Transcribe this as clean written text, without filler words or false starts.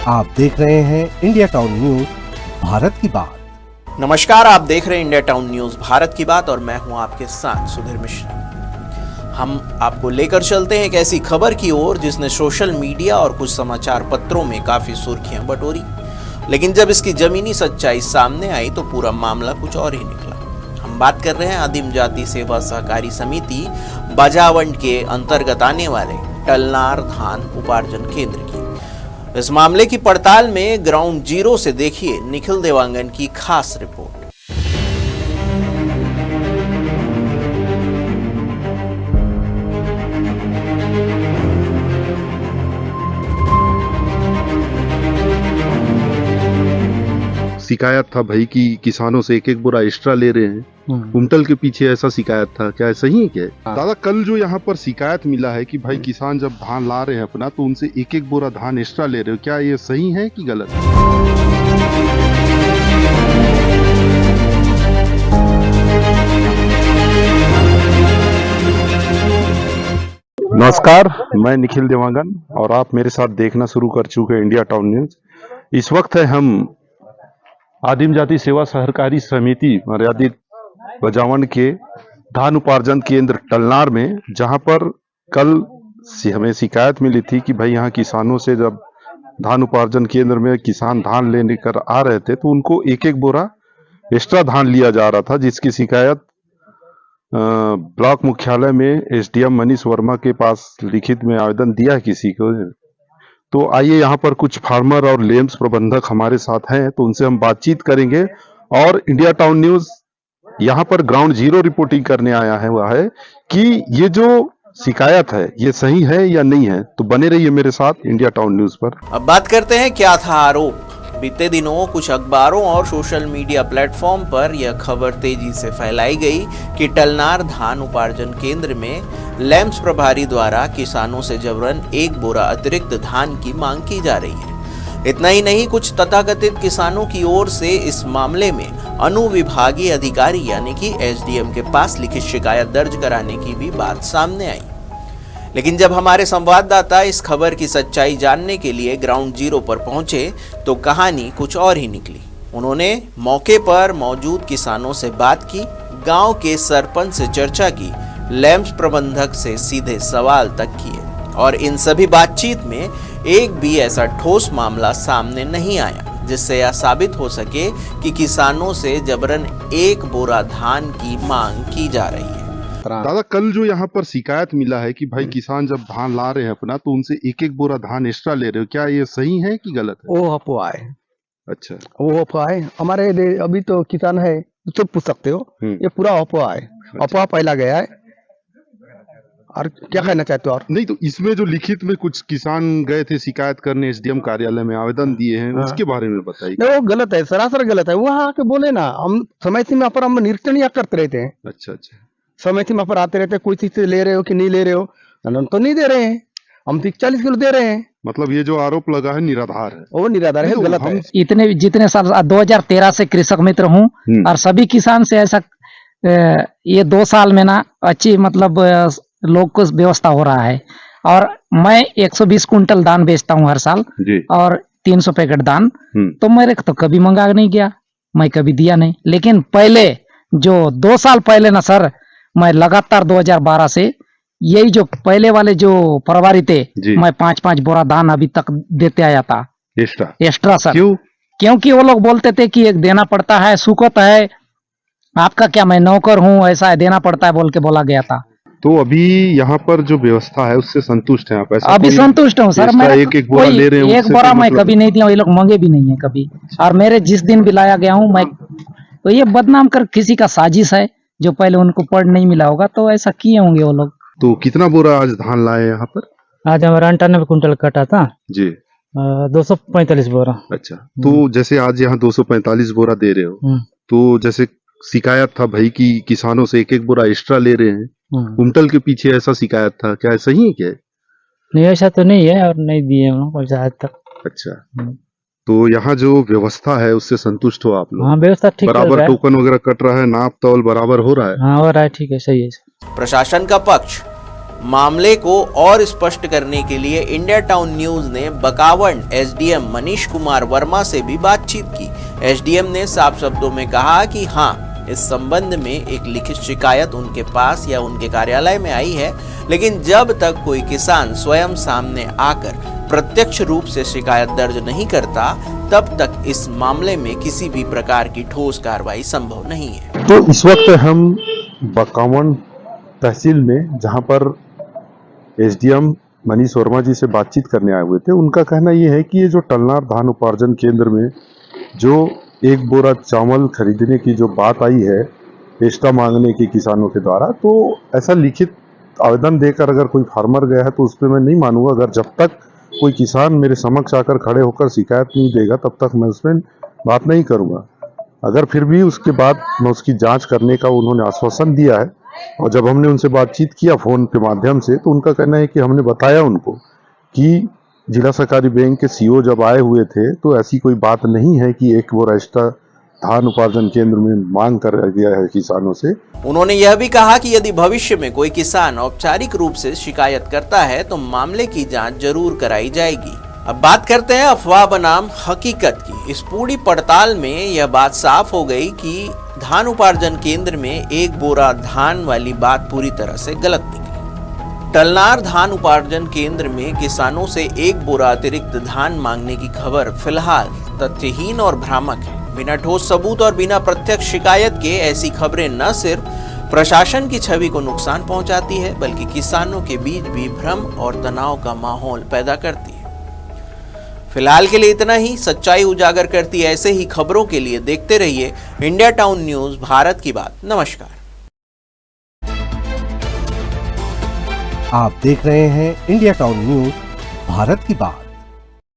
आप देख रहे हैं इंडिया टाउन न्यूज भारत की बात। नमस्कार, आप देख रहे हैं इंडिया टाउन न्यूज भारत की बात और मैं हूं आपके साथ सुधीर मिश्रा। हम आपको लेकर चलते हैं एक ऐसी खबर की ओर जिसने सोशल मीडिया और कुछ समाचार पत्रों में काफी सुर्खियां बटोरी, लेकिन जब इसकी जमीनी सच्चाई सामने आई तो पूरा मामला कुछ और ही निकला। हम बात कर रहे हैं आदिम जाति सेवा सहकारी समिति बजावंड के अंतर्गत आने वाले टलनार धान उपार्जन केंद्र की। इस मामले की पड़ताल में ग्राउंड जीरो से देखिए निखिल देवांगन की खास रिपोर्ट। शिकायत था भाई कि किसानों से एक एक बोरा एक्स्ट्रा ले रहे हैं। कुंटल के पीछे ऐसा शिकायत था, क्या सही है क्या? दादा, कल जो यहाँ पर शिकायत मिला है कि भाई किसान जब धान ला रहे हैं अपना तो उनसे एक एक बोरा धान एक्स्ट्रा ले रहे हो, क्या ये सही है कि गलत है? नमस्कार, मैं निखिल देवांगन और आप मेरे साथ देखना शुरू कर चुके हैं इंडिया टाउन न्यूज। इस वक्त है हम आदिम जाति सेवा सहकारी समिति मर्यादित बजावंड के धान उपार्जन केंद्र टलनार में, जहां पर कल हमें शिकायत मिली थी कि भाई यहाँ किसानों से जब धान उपार्जन केंद्र में किसान धान लेने कर आ रहे थे तो उनको एक एक बोरा एक्स्ट्रा धान लिया जा रहा था, जिसकी शिकायत ब्लॉक मुख्यालय में एसडीएम मनीष वर्मा के पास लिखित में आवेदन दिया किसी को। तो आइए यहाँ पर कुछ फार्मर और लेम्स प्रबंधक हमारे साथ हैं, तो उनसे हम बातचीत करेंगे और इंडिया टाउन न्यूज यहाँ पर ग्राउंड जीरो रिपोर्टिंग करने आया है वह है कि ये जो शिकायत है ये सही है या नहीं है। तो बने रहिए मेरे साथ इंडिया टाउन न्यूज पर। अब बात करते हैं क्या था आरोप। बीते दिनों कुछ अखबारों और सोशल मीडिया प्लेटफॉर्म पर यह खबर तेजी से फैलाई गई कि टलनार धान उपार्जन केंद्र में लैम्स प्रभारी द्वारा किसानों से जबरन एक बोरा अतिरिक्त धान की मांग की जा रही है। इतना ही नहीं, कुछ तथाकथित किसानों की ओर से इस मामले में अनुविभागीय अधिकारी यानी कि एसडीएम के पास लिखित शिकायत दर्ज कराने की भी बात सामने आई। लेकिन जब हमारे संवाददाता इस खबर की सच्चाई जानने के लिए ग्राउंड जीरो पर पहुंचे तो कहानी कुछ और ही निकली। उन्होंने मौके पर मौजूद किसानों से बात की, गांव के सरपंच से चर्चा की, लैम्स प्रबंधक से सीधे सवाल तक किए और इन सभी बातचीत में एक भी ऐसा ठोस मामला सामने नहीं आया जिससे यह साबित हो सके कि किसानों से जबरन एक बोरा धान की मांग की जा रही है। दादा, कल जो यहाँ पर शिकायत मिला है कि भाई किसान जब धान ला रहे हैं अपना तो उनसे एक एक बोरा धान एक्स्ट्रा ले रहे हो, क्या ये सही है कि गलत है? वो अफवाह है। अच्छा, वो अफवाह है। हमारे अभी तो किसान है तो पूछ सकते हो, ये पूरा अफवाह है। अफवाह फैला गया है। और क्या कहना चाहते हो? और नहीं तो इसमें जो लिखित में कुछ किसान गए थे शिकायत करने एसडीएम कार्यालय में आवेदन दिए हैं, उसके बारे में बताइए। नहीं, वो गलत है, सरासर गलत है। वहाँ आके बोले ना, हम समय सीमा पर हम निरीक्षण या करते रहते हैं। अच्छा अच्छा, समय सीमा पर आते रहते हैं, कोई चीज से ले रहे हो कि नहीं ले रहे हो, तो नहीं दे रहे हैं। हम 40 किलो दे रहे हैं। मतलब ये जो आरोप लगा है निराधार है। वो निराधार है, गलत है। इतने जितने साल 2013 से कृषक मित्र हूँ और सभी किसान से ऐसा ये 2 साल में ना अच्छी मतलब लोग को व्यवस्था हो रहा है। और मैं 120 कुंटल दान बेचता हूँ हर साल और 300 पैकेट दान, तो मेरे तो कभी मंगा नहीं गया, मैं कभी दिया नहीं। लेकिन पहले जो 2 साल पहले ना सर, मैं लगातार 2012 से यही जो पहले वाले जो प्रभारी थे, मैं 5-5 बोरा दान अभी तक देते आया था एक्स्ट्रा सर। क्योंकि वो लोग बोलते थे कि एक देना पड़ता है, सुकत है, आपका क्या, मैं नौकर हूँ, ऐसा है, देना पड़ता है बोल के बोला गया था। तो अभी यहाँ पर जो व्यवस्था है उससे संतुष्ट हैं आप? ऐसा अभी संतुष्ट हूँ सर। मैं एक बोरा ले रहे हैं, एक बोरा मैं कभी नहीं दिया, ये लोग मांगे भी नहीं है कभी। और मेरे जिस दिन भी लाया गया हूँ मैं, तो ये बदनाम कर किसी का साजिश है जो पहले उनको पढ़ नहीं मिला होगा, तो ऐसा किए होंगे वो लोग। तो कितना बोरा आज धान लाए यहाँ पर? आज हमारा 98 कुंटल कटा था जी। 245 बोरा। अच्छा, तो जैसे आज यहाँ 245 बोरा दे रहे हो, तो जैसे शिकायत था भाई कि किसानों से एक एक बोरा एक्स्ट्रा ले रहे हैं, कुंटल के पीछे ऐसा शिकायत था, क्या सही है क्या? नहीं, ऐसा तो नहीं है और नहीं दिए आज तक। अच्छा, तो यहाँ जो व्यवस्था है उससे संतुष्ट हो आप लोग? हाँ, व्यवस्था ठीक, बराबर टोकन वगैरह कट रहा है, नाप तौल बराबर हो रहा है? हाँ, हो रहा है, ठीक है, सही है। प्रशासन का पक्ष मामले को और स्पष्ट करने के लिए इंडिया टाउन न्यूज ने बकावंड एसडीएम मनीष कुमार वर्मा से भी बातचीत की। एसडीएम ने साफ शब्दों में कहा कि हाँ, इस संबंध में एक लिखित शिकायत उनके पास या उनके कार्यालय में आई है, लेकिन जब तक कोई किसान स्वयं सामने आकर प्रत्यक्ष रूप से शिकायत दर्ज नहीं करता, तब तक इस मामले में किसी भी प्रकार की ठोस कार्रवाई संभव नहीं है। तो इस वक्त हम बकावंड तहसील में, जहां पर एसडीएम मनीष वर्मा जी से बातचीत करने आए हुए थे, उनका कहना यह है कि ये जो टलनार धान उपार्जन केंद्र में जो एक बोरा चावल खरीदने की जो बात आई है पेशा मांगने की किसानों के द्वारा, तो ऐसा लिखित आवेदन देकर अगर कोई फार्मर गया है तो उस पर मैं नहीं मानूंगा। अगर जब तक कोई किसान मेरे समक्ष आकर खड़े होकर शिकायत नहीं देगा तब तक मैं उसमें बात नहीं करूंगा। अगर फिर भी उसके बाद मैं उसकी जांच करने का उन्होंने आश्वासन दिया है, और जब हमने उनसे बातचीत किया फोन के माध्यम से, तो उनका कहना है कि हमने बताया उनको कि जिला सहकारी बैंक के सीईओ जब आए हुए थे तो ऐसी कोई बात नहीं है कि एक वो एक्स्ट्रा धान उपार्जन केंद्र में मांग कर गया है किसानों से। उन्होंने यह भी कहा कि यदि भविष्य में कोई किसान औपचारिक रूप से शिकायत करता है तो मामले की जांच जरूर कराई जाएगी। अब बात करते हैं अफवाह बनाम हकीकत की। इस पूरी पड़ताल में यह बात साफ हो गई कि धान उपार्जन केंद्र में एक बोरा धान वाली बात पूरी तरह से गलत निकली। टलनार धान उपार्जन केंद्र में किसानों से एक बोरा अतिरिक्त धान मांगने की खबर फिलहाल तथ्यहीन और भ्रामक है। बिना ठोस सबूत और बिना प्रत्यक्ष शिकायत के ऐसी खबरें न सिर्फ प्रशासन की छवि को नुकसान पहुंचाती है, बल्कि किसानों के बीच भी भ्रम और तनाव का माहौल पैदा करती है। फिलहाल के लिए इतना ही। सच्चाई उजागर करती ऐसे ही खबरों के लिए देखते रहिए इंडिया टाउन न्यूज, भारत की बात। नमस्कार। आप देख रहे हैं इंडिया टाउन न्यूज, भारत की बात।